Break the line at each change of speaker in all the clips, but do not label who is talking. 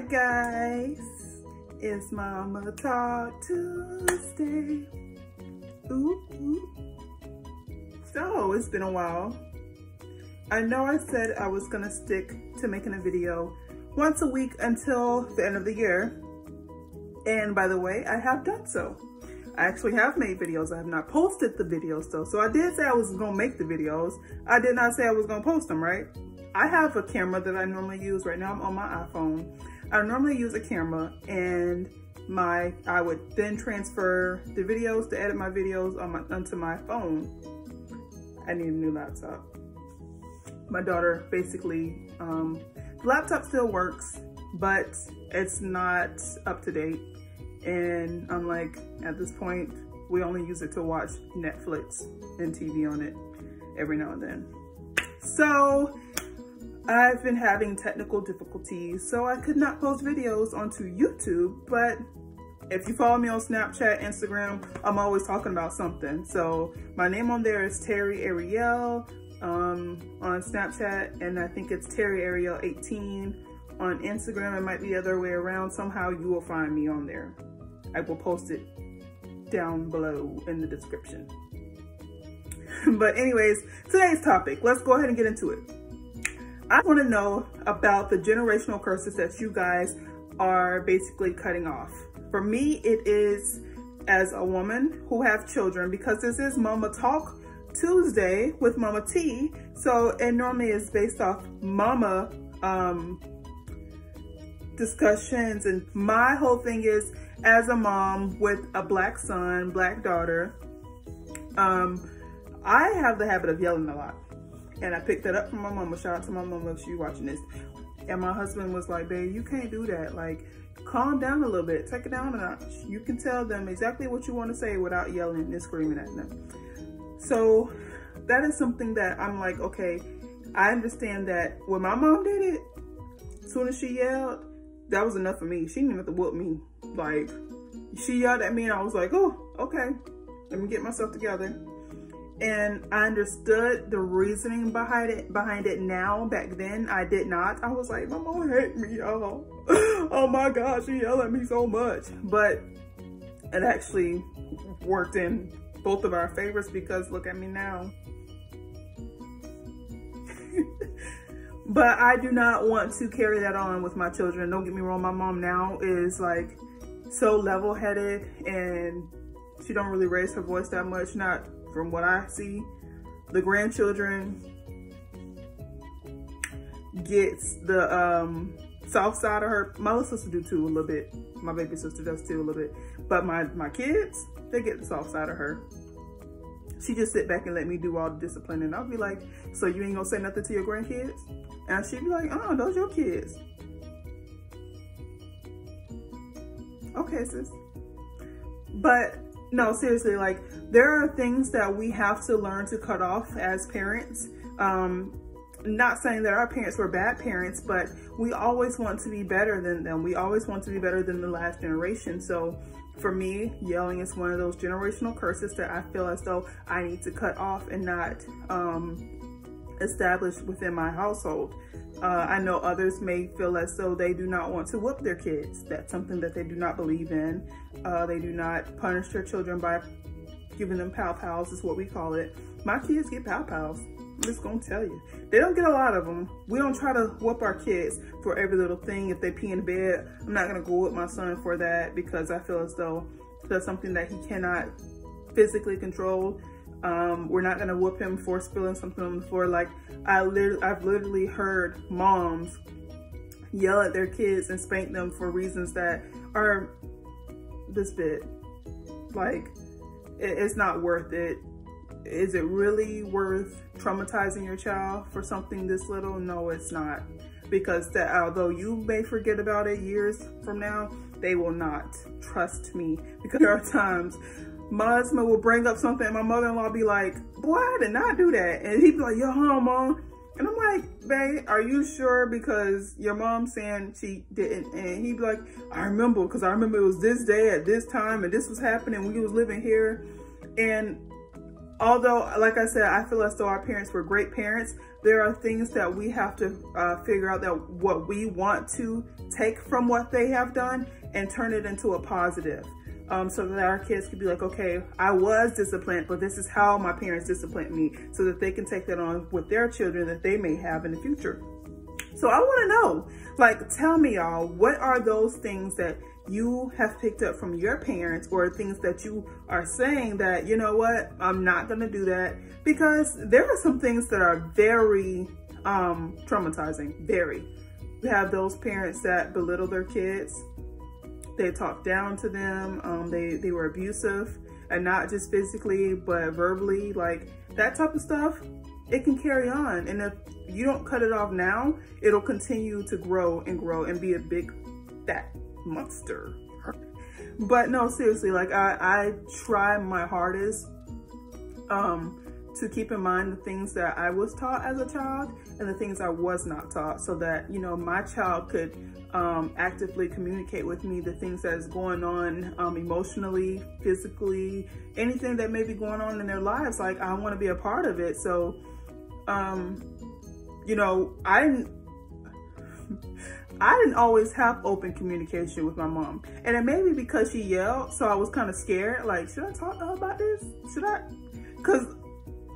Hi guys, it's Mama Talk Tuesday. Ooh, ooh. So it's been a while. I know I said I was gonna stick to making a video once a week until the end of the year. And by the way, I have done so. I actually have made videos. I have not posted the videos though. So I did say I was gonna make the videos. I did not say I was gonna post them, right? I have a camera that I normally use. Right now I'm on my iPhone. I normally use a camera and I would then transfer the videos to edit my videos onto my phone. I need a new laptop. My daughter basically, the laptop still works, but it's not up to date. And I'm like, at this point, we only use it to watch Netflix and TV on it every now and then. So I've been having technical difficulties, so I could not post videos onto YouTube, but if you follow me on Snapchat, Instagram, I'm always talking about something. So my name on there is Terriairrel on Snapchat, and I think it's Terriairrel18 on Instagram. It might be the other way around. Somehow you will find me on there. I will post it down below in the description. But anyways, today's topic, let's go ahead and get into it. I want to know about the generational curses that you guys are basically cutting off. For me, it is as a woman who have children, because this is Mama Talk Tuesday with Mama T. So it normally is based off mama discussions. And my whole thing is, as a mom with a black son, black daughter, I have the habit of yelling a lot. And I picked that up from my mama. Shout out to my mama if she's watching this. And my husband was like, babe, you can't do that. Like, calm down a little bit. Take it down a notch. You can tell them exactly what you want to say without yelling and screaming at them. So that is something that I'm like, okay, I understand that when my mom did it, as soon as she yelled, that was enough for me. She didn't have to whoop me. Like, she yelled at me and I was like, oh, okay, let me get myself together. And I understood the reasoning behind it now. Back then, I did not. I was like, my mom hate me, y'all. Oh my gosh, she yelled at me so much. But it actually worked in both of our favors, because look at me now. But I do not want to carry that on with my children. Don't get me wrong, my mom now is like so level-headed, and she don't really raise her voice that much, not from what I see. The grandchildren gets the soft side of her. My little sister do too a little bit. My baby sister does too a little bit. But my kids, they get the soft side of her. She just sit back and let me do all the discipline. And I'll be like, so you ain't gonna say nothing to your grandkids? And she'd be like, oh, those your kids. Okay, sis. But no, seriously, like, there are things that we have to learn to cut off as parents. Not saying that our parents were bad parents, but we always want to be better than them. We always want to be better than the last generation. So for me, yelling is one of those generational curses that I feel as though I need to cut off and not establish within my household. I know others may feel as though they do not want to whoop their kids. That's something that they do not believe in. They do not punish their children by giving them pow-pows, is what we call it. My kids get pow-pows. I'm just gonna tell you. They don't get a lot of them. We don't try to whoop our kids for every little thing. If they pee in bed, I'm not gonna go whoop my son for that, because I feel as though that's something that he cannot physically control. We're not gonna whoop him for spilling something on the floor. Like, I've literally heard moms yell at their kids and spank them for reasons that are this big. Like, it's not worth it. Is it really worth traumatizing your child for something this little? No, it's not. Because that, although you may forget about it years from now, they will not. Trust me. Because there are times my husband will bring up something and my mother-in-law be like, boy, I did not do that. And he'd be like, yo, Mom. And I'm like, babe, are you sure? Because your mom's saying she didn't. And he'd be like, I remember, because I remember it was this day at this time and this was happening when we was living here. And although, like I said, I feel as though our parents were great parents, there are things that we have to figure out that what we want to take from what they have done and turn it into a positive. So that our kids could be like, okay, I was disciplined, but this is how my parents disciplined me, so that they can take that on with their children that they may have in the future. So I want to know, like, tell me, y'all, what are those things that you have picked up from your parents, or things that you are saying that, you know what, I'm not going to do that? Because there are some things that are very traumatizing, very. We have those parents that belittle their kids. They talk down to them. They were abusive, and not just physically, but verbally. Like, that type of stuff, it can carry on. And if you don't cut it off now, it'll continue to grow and be a big fat monster. But no, seriously, like I try my hardest to keep in mind the things that I was taught as a child and the things I was not taught, so that, you know, my child could actively communicate with me the things that is going on emotionally, physically, anything that may be going on in their lives. Like, I want to be a part of it. So, you know, I didn't always have open communication with my mom. And it may be because she yelled, so I was kind of scared. Like, should I talk to her about this? Should I? Because,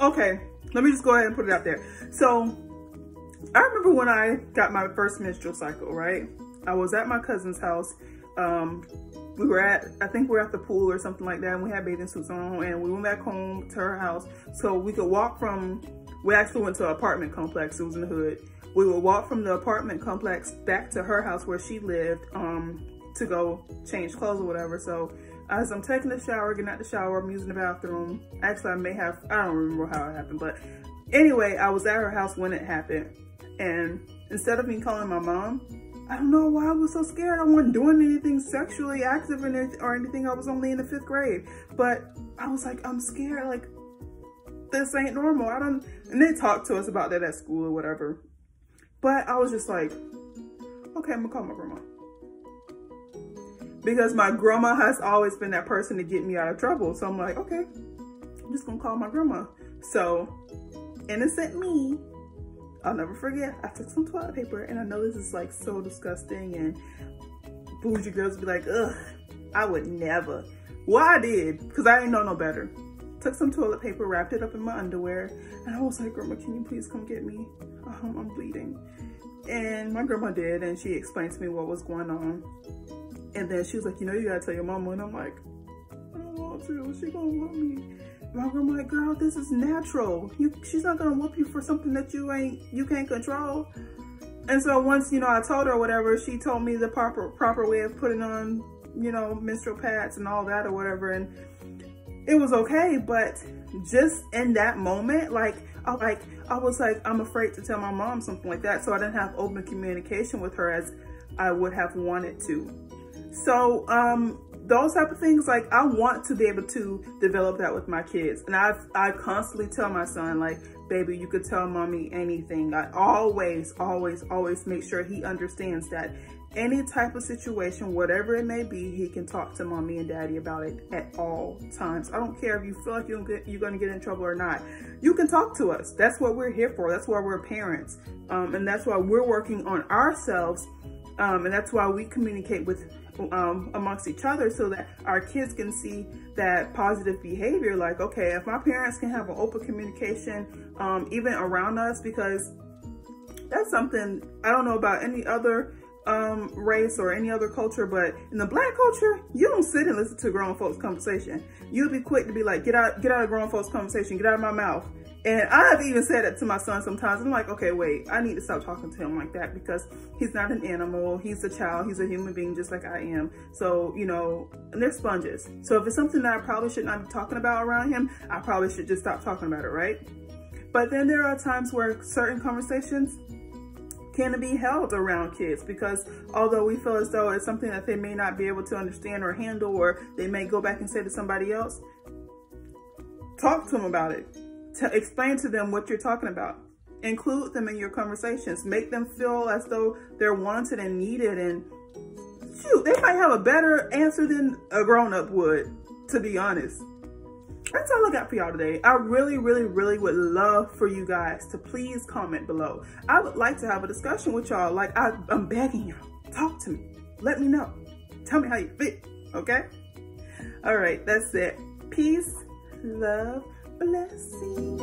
okay, let me just go ahead and put it out there. So, I remember when I got my first menstrual cycle, right? I was at my cousin's house. We were I think we were at the pool or something like that, and we had bathing suits on, and we went back home to her house. So we could walk we actually went to an apartment complex. It was in the hood. We would walk from the apartment complex back to her house where she lived to go change clothes or whatever. So as I'm taking a shower, getting out the shower, I'm using the bathroom. Actually, I don't remember how it happened, but anyway, I was at her house when it happened. And instead of me calling my mom, I don't know why I was so scared. I wasn't doing anything sexually active or anything. I was only in the 5th grade. But I was like, I'm scared. Like, this ain't normal. And they talked to us about that at school or whatever. But I was just like, okay, I'm gonna call my grandma. Because my grandma has always been that person to get me out of trouble. So I'm like, okay, I'm just gonna call my grandma. So, innocent me, I'll never forget, I took some toilet paper, and I know this is like so disgusting, and bougie girls be like, ugh, I would never. Well, I did, because I didn't know no better. Took some toilet paper, wrapped it up in my underwear, and I was like, Grandma, can you please come get me? I'm bleeding. And my grandma did, and she explained to me what was going on. And then she was like, you know, you gotta tell your mama. And I'm like, I don't want to, she gonna want me. My grandma like, girl, this is natural. She's not gonna whoop you for something that you can't control. And so once, you know, I told her whatever, she told me the proper way of putting on, you know, menstrual pads and all that or whatever. And it was okay, but just in that moment, I was like, I'm afraid to tell my mom something like that. So I didn't have open communication with her as I would have wanted to. So, those type of things, like, I want to be able to develop that with my kids. And I constantly tell my son, like, baby, you could tell mommy anything. I always make sure he understands that any type of situation, whatever it may be, he can talk to mommy and daddy about it at all times. I don't care if you feel like you're going to get in trouble or not. You can talk to us. That's what we're here for. That's why we're parents. And that's why we're working on ourselves. And that's why we communicate with amongst each other, so that our kids can see that positive behavior. Like, okay, if my parents can have an open communication even around us, because that's something I don't know about any other race or any other culture, but in the Black culture, you don't sit and listen to grown folks conversation. You'll be quick to be like, get out of grown folks conversation, get out of my mouth. And I have even said that to my son sometimes. I'm like, okay, wait, I need to stop talking to him like that, because he's not an animal. He's a child. He's a human being just like I am. So, you know, and they're sponges. So if it's something that I probably should not be talking about around him, I probably should just stop talking about it, right? But then there are times where certain conversations can be held around kids, because although we feel as though it's something that they may not be able to understand or handle, or they may go back and say to somebody else, talk to them about it. To explain to them what you're talking about. Include them in your conversations. Make them feel as though they're wanted and needed. And shoot, they might have a better answer than a grown-up would, to be honest. That's all I got for y'all today. I really, really, really would love for you guys to please comment below. I would like to have a discussion with y'all. Like, I'm begging y'all, talk to me. Let me know. Tell me how you feel, okay? All right, that's it. Peace, love, blessings.